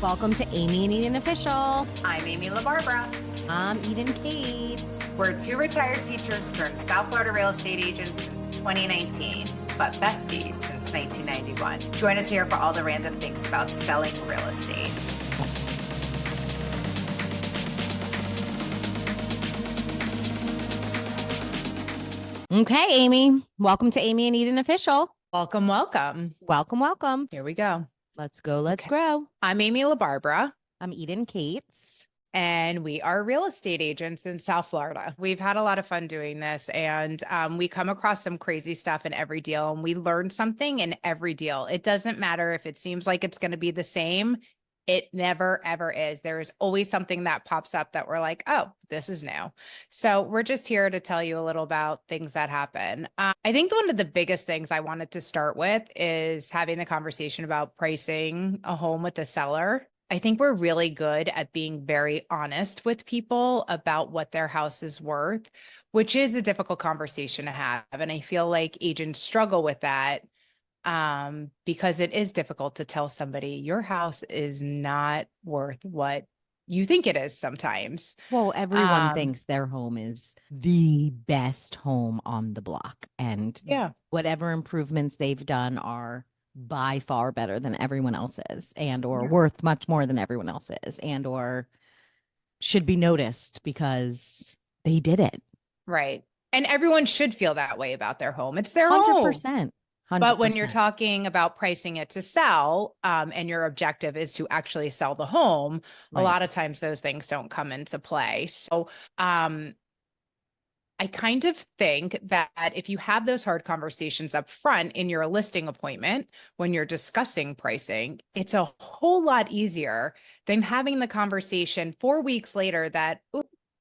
Welcome to Amy and Eden Official. I'm Amy LaBarbera. I'm Eden Cates. We're two retired teachers turned South Florida real estate agents since 2019, but besties since 1991. Join us here for all the random things about selling real estate. Okay, Amy. Welcome to Amy and Eden Official. Welcome, welcome. Welcome, welcome. Here we go. Let's go, let's grow. I'm Amy LaBarbera. I'm Eden Cates. And we are real estate agents in South Florida. We've had a lot of fun doing this, and we come across some crazy stuff in every deal, and we learn something in every deal. It doesn't matter if it seems like it's going to be the same. It never, ever is. There is always something that pops up that we're like, oh, this is new. So we're just here to tell you a little about things that happen. I think one of the biggest things I wanted to start with is having the conversation about pricing a home with a seller. I think we're really good at being very honest with people about what their house is worth, which is a difficult conversation to have. And I feel like agents struggle with that because it is difficult to tell somebody your house is not worth what you think it is sometimes. Well, everyone thinks their home is the best home on the block. And whatever improvements they've done are by far better than everyone else's, and or worth much more than everyone else's, and or should be noticed because they did it. Right. And everyone should feel that way about their home. It's their 100%. 100%. But when you're talking about pricing it to sell, and your objective is to actually sell the home, a lot of times those things don't come into play. So I kind of think that if you have those hard conversations up front in your listing appointment, when you're discussing pricing, it's a whole lot easier than having the conversation 4 weeks later that,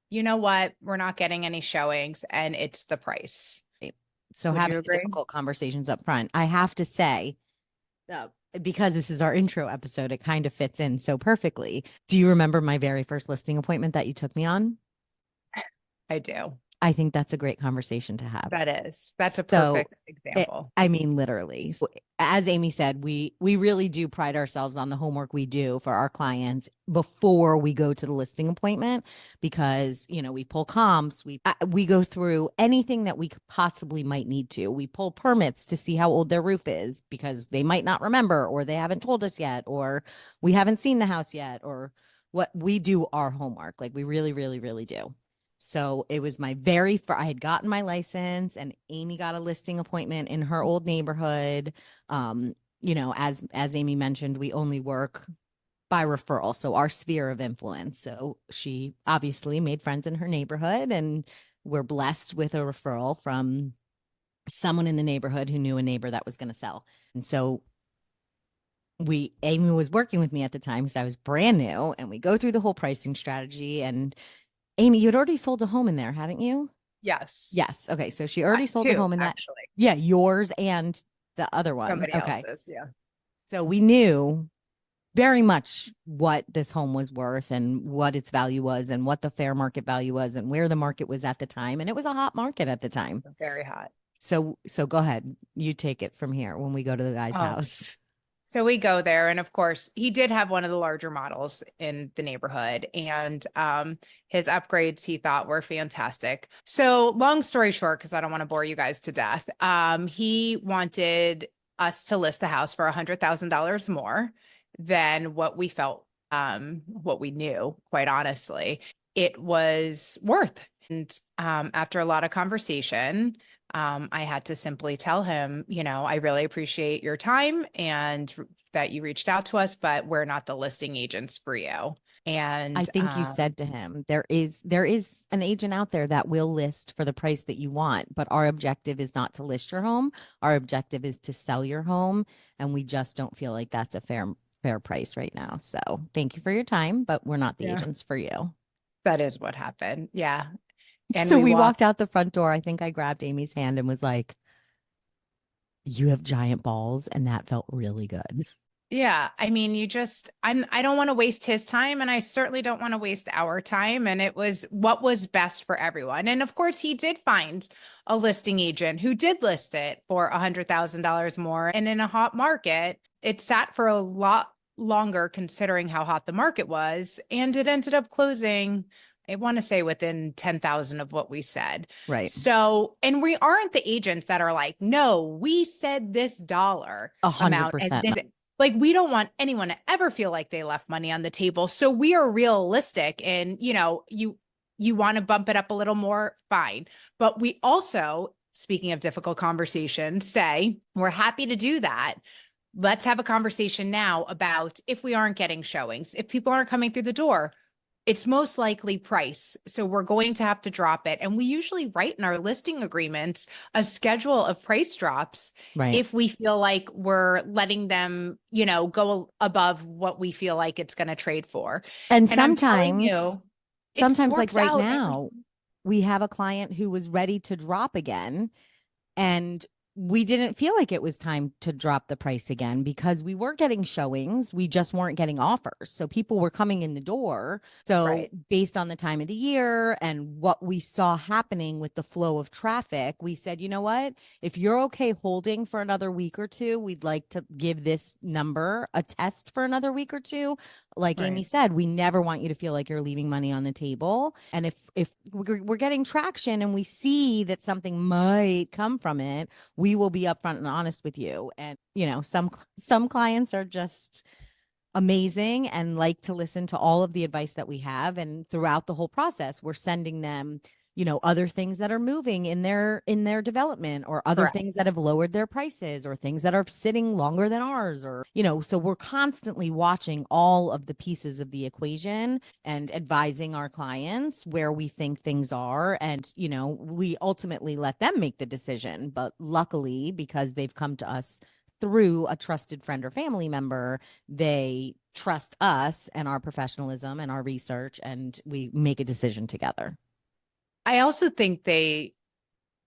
you know what, we're not getting any showings and it's the price. So having difficult conversations up front, I have to say, because this is our intro episode, it kind of fits in so perfectly. Do you remember my very first listing appointment that you took me on? I do. I think that's a great conversation to have. That's a perfect example. I mean, literally. So, as Amy said, we really do pride ourselves on the homework we do for our clients before we go to the listing appointment, because, you know, we pull comps, we go through anything that we possibly might need to. We pull permits to see how old their roof is because they might not remember, or they haven't told us yet, or we haven't seen the house yet, or what. We do our homework. Like, we really, really, really do. So it was my I had gotten my license, and Amy got a listing appointment in her old neighborhood. You know, as Amy mentioned, we only work by referral. So our sphere of influence. So she obviously made friends in her neighborhood, and we're blessed with a referral from someone in the neighborhood who knew a neighbor that was going to sell. And so Amy was working with me at the time because I was brand new, and we go through the whole pricing strategy. And Amy, you'd already sold a home in there, hadn't you? Yes. Yes. Okay. So she already sold a home in that. Actually. Yeah. Yours and the other one. Somebody else's. Yeah. So we knew very much what this home was worth and what its value was and what the fair market value was and where the market was at the time. And it was a hot market at the time. Very hot. So go ahead. You take it from here when we go to the guy's house. So we go there, and of course, he did have one of the larger models in the neighborhood, and his upgrades he thought were fantastic. So long story short, because I don't want to bore you guys to death, he wanted us to list the house for $100,000 more than what we felt, what we knew, quite honestly, it was worth. And after a lot of conversation, I had to simply tell him, you know, I really appreciate your time and that you reached out to us, but we're not the listing agents for you. And I think you said to him, there is an agent out there that will list for the price that you want, but our objective is not to list your home. Our objective is to sell your home. And we just don't feel like that's a fair price right now. So thank you for your time, but we're not the agents for you. That is what happened. Yeah. And so we walked out the front door. I think I grabbed Amy's hand and was like, you have giant balls. And that felt really good. Yeah. I mean, I don't want to waste his time, and I certainly don't want to waste our time. And it was what was best for everyone. And of course, he did find a listing agent who did list it for $100,000 more. And in a hot market, it sat for a lot longer considering how hot the market was. And it ended up closing, I want to say within 10,000 of what we said. Right. So, and we aren't the agents that are like, no, we said this dollar amount and 100%. this, like, we don't want anyone to ever feel like they left money on the table. So we are realistic and, you want to bump it up a little more, fine. But we also, speaking of difficult conversations, say we're happy to do that. Let's have a conversation now about if we aren't getting showings, if people aren't coming through the door, it's most likely price. So we're going to have to drop it. And we usually write in our listing agreements a schedule of price drops Right. if we feel like we're letting them, go above what we feel like it's going to trade for. And And I'm telling you, it sometimes like works right out every now, we have a client who was ready to drop again, and we didn't feel like it was time to drop the price again because we were getting showings. We just weren't getting offers. So people were coming in the door. So Right. based on the time of the year and what we saw happening with the flow of traffic, we said, you know what? If you're okay holding for another week or two, we'd like to give this number a test for another week or two. Like Amy Right. said, we never want you to feel like you're leaving money on the table. And if we're getting traction and we see that something might come from it, we will be upfront and honest with you. And some clients are just amazing and like to listen to all of the advice that we have. And throughout the whole process, we're sending them, other things that are moving in their development, or other things that Correct. have lowered their prices, or things that are sitting longer than ours, or so we're constantly watching all of the pieces of the equation and advising our clients where we think things are. And we ultimately let them make the decision, but luckily, because they've come to us through a trusted friend or family member, they trust us and our professionalism and our research, and we make a decision together. I also think they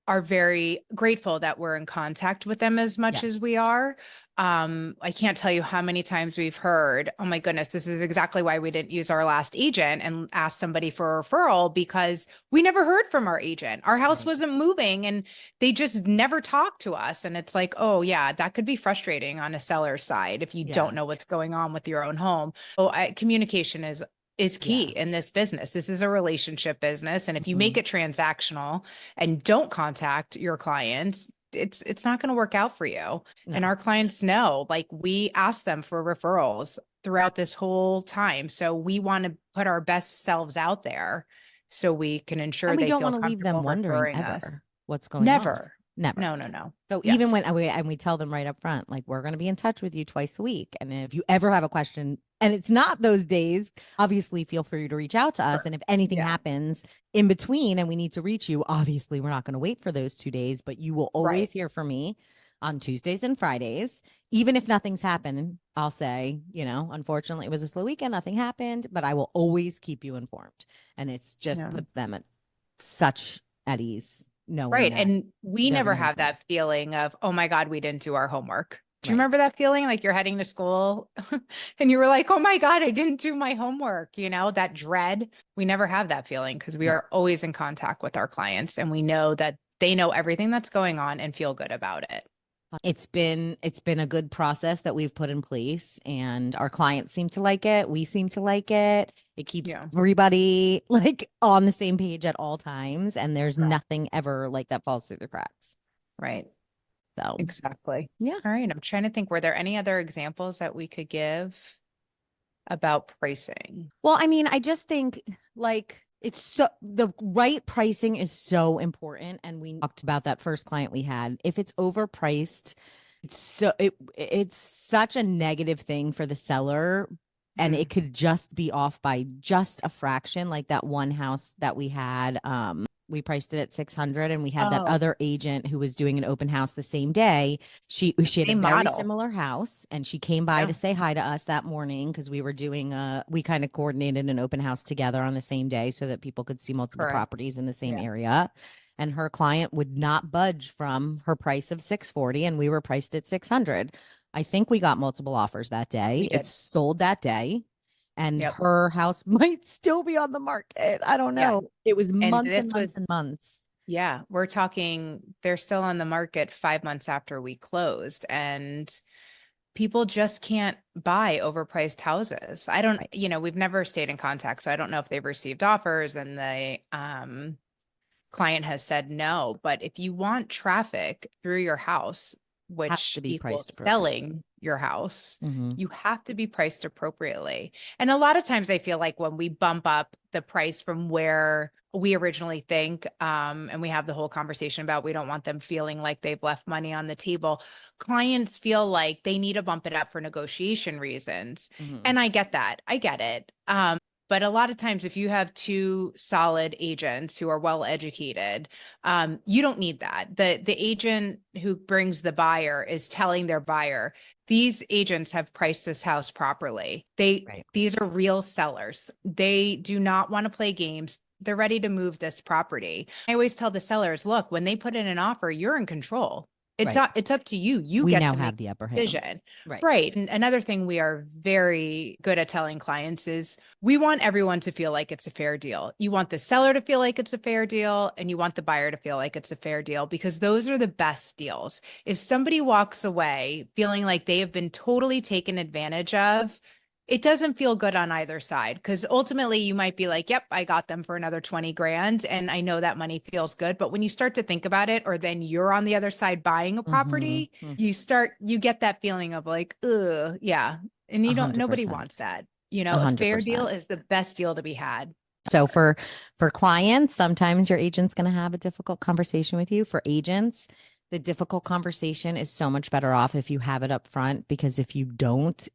are very grateful that we're in contact with them as much as Yes. we are. I can't tell you how many times we've heard, oh my goodness, this is exactly why we didn't use our last agent and ask somebody for a referral, because we never heard from our agent. Our house Right. wasn't moving and they just never talked to us. And it's like, oh yeah, that could be frustrating on a seller's side if you Yeah. don't know what's going on with your own home. So communication is key Yeah. in this business. This is a relationship business. And if you make Mhm. it transactional and don't contact your clients, it's not going to work out for you. And No. our clients know, like, we ask them for referrals throughout this whole time. So we want to put our best selves out there so we can ensure And we they don't feel want to leave them comfortable wondering referring us. ever what's going on. Never. Never. No, no, no. So even Yes. when we tell them right up front, like, we're going to be in touch with you twice a week. And if you ever have a question and it's not those days, obviously feel free to reach out to us. Sure. And if anything Yeah. happens in between and we need to reach you, obviously we're not going to wait for those 2 days, but you will Right. always hear from me on Tuesdays and Fridays. Even if nothing's happened, I'll say, unfortunately it was a slow weekend, nothing happened, but I will always keep you informed. And it's just Yeah. puts them at such at ease knowing Right. that And we they're never going to hear have from that us. feeling of, oh my God, we didn't do our homework. Do you Right. remember that feeling? Like you're heading to school and you were like, oh my God, I didn't do my homework. That dread. We never have that feeling because we No. are always in contact with our clients and we know that they know everything that's going on and feel good about it. It's been a good process that we've put in place, and our clients seem to like it. We seem to like it. It keeps Yeah. everybody like on the same page at all times, and there's Correct. nothing ever like that falls through the cracks. Right. So, Exactly. yeah. All right. I'm trying to think, were there any other examples that we could give about pricing? Well, I mean, I just think like the right pricing is so important, and we talked about that first client we had. If it's overpriced, it's such a negative thing for the seller, and Mhm. it could just be off by just a fraction. Like that one house that we had, we priced it at 600, and we had that Oh, other agent who was doing an open house the same day. She had a same very model. similar house, and she came by Yeah. to say hi to us that morning because we kind of coordinated an open house together on the same day so that people could see multiple Correct. properties in the same Yeah. area. And her client would not budge from her price of 640, and we were priced at 600. I think we got multiple offers that We day. It did. sold that day, and Yep. her house might still be on the market. I don't Yeah. know. It was And months and this months was, and months. yeah, we're talking, they're still on the market 5 months after we closed. And people just can't buy overpriced houses. I don't, Right. we've never stayed in contact, so I don't know if they've received offers and the client has said no. But if you want traffic through your house, Has which to be equals priced appropriately. selling your house, Hmm. you have to be priced appropriately. And a lot of times I feel like when we bump up the price from where we originally think, and we have the whole conversation about we don't want them feeling like they've left money on the table, clients feel like they need to bump it up for negotiation reasons. Hmm. And I get that. I get it. But a lot of times, if you have two solid agents who are well educated, you don't need that. The agent who brings the buyer is telling their buyer, these agents have priced this house properly. Right. These are real sellers. They do not want to play games. They're ready to move this property. I always tell the sellers, look, when they put in an offer, you're in control. Right. It's up to you. You We get now to make have the upper hand. decision. Right. Right. And another thing we are very good at telling clients is we want everyone to feel like it's a fair deal. You want the seller to feel like it's a fair deal, and you want the buyer to feel like it's a fair deal, because those are the best deals. If somebody walks away feeling like they have been totally taken advantage of, it doesn't feel good on either side, because ultimately you might be like, yep, I got them for another 20 grand. And I know that money feels good. But when you start to think about it, or then you're on the other side buying a property, you get that feeling of like, ugh, yeah. And nobody 100%. wants that. A fair deal 100%. is the best deal to be had. So for clients, sometimes your agent's going to have a difficult conversation with you. For agents, the difficult conversation is so much better off if you have it up front, because if you don't,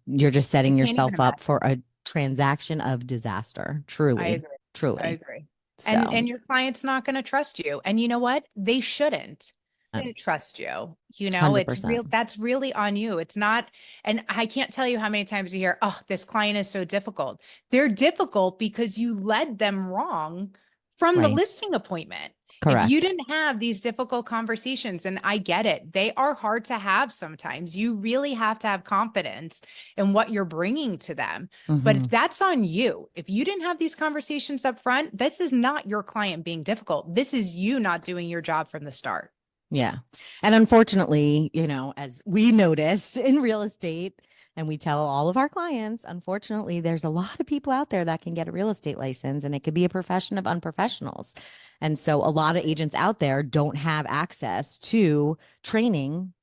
you're just setting can't even yourself up for a transaction of disaster. I Truly, agree. I truly. agree. So, And your client's not going to trust you. And you know what? They shouldn't. Didn't trust you. It's 100%. real. That's really on you. It's not. And I can't tell you how many times you hear, oh, this client is so difficult. They're difficult because you led them wrong from the Right. listing appointment. Correct. If you didn't have these difficult conversations, and I get it, they are hard to have sometimes. You really have to have confidence in what you're bringing to them. But Mhm. that's on you. If you didn't have these conversations up front, this is not your client being difficult. This is you not doing your job from the start. Yeah. And unfortunately, as we notice in real estate, and we tell all of our clients, unfortunately, there's a lot of people out there that can get a real estate license, and it could be a profession of unprofessionals. And so a lot of agents out there don't have access to training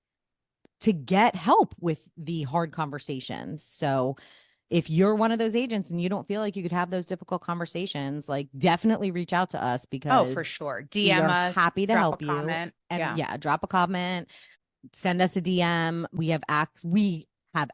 to get help with the hard conversations. So if you're one of those agents and you don't feel like you could have those difficult conversations, like definitely reach out to us, Oh, because for sure. we DM are us, happy to drop a help you. comment. And Yeah. drop a comment, send us a DM. We have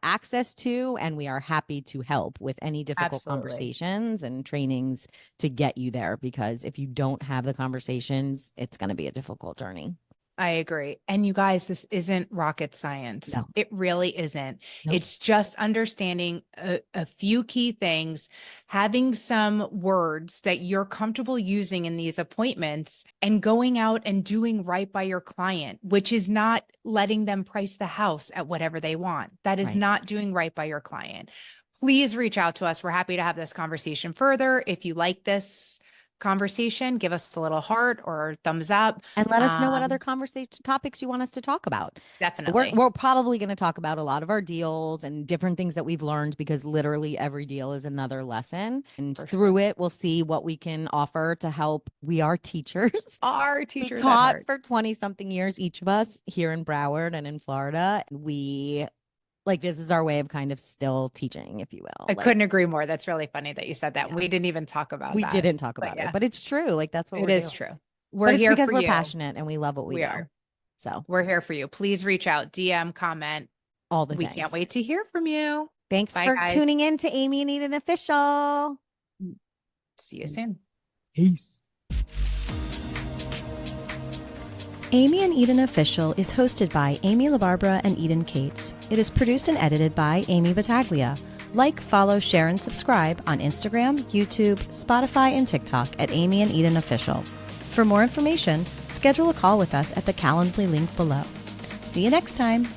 access to, and we are happy to help with any difficult Absolutely. conversations and trainings to get you there, because if you don't have the conversations, it's going to be a difficult journey. I agree. And you guys, this isn't rocket science. No. It really isn't. Nope. It's just understanding a few key things, having some words that you're comfortable using in these appointments, and going out and doing right by your client, which is not letting them price the house at whatever they want. That is Right. not doing right by your client. Please reach out to us. We're happy to have this conversation further. If you like this conversation, give us a little heart or thumbs up, and let us know what other conversation topics you want us to talk about. Definitely. So we're probably going to talk about a lot of our deals and different things that we've learned, because literally every deal is another lesson. And through it, we'll see what we can offer to help. We are teachers. Our teachers we taught for 20 something years, each of us here in Broward and in Florida. This is our way of kind of still teaching, if you will. I couldn't agree more. That's really funny that you said that. Yeah. We didn't even talk about that. We didn't talk about it, but it's true. That's what it we're is doing. true. We're here because for we're you. passionate and we love what we do. Are. So we're here for you. Please reach out, DM, comment. All the We things. Can't wait to hear from you. Thanks Bye, for guys. tuning in to Amy and Eden Official. See you soon. Peace. Amy and Eden Official is hosted by Amy LaBarbera and Eden Cates. It is produced and edited by Amy Battaglia. Like, follow, share, and subscribe on Instagram, YouTube, Spotify, and TikTok at Amy and Eden Official. For more information, schedule a call with us at the Calendly link below. See you next time.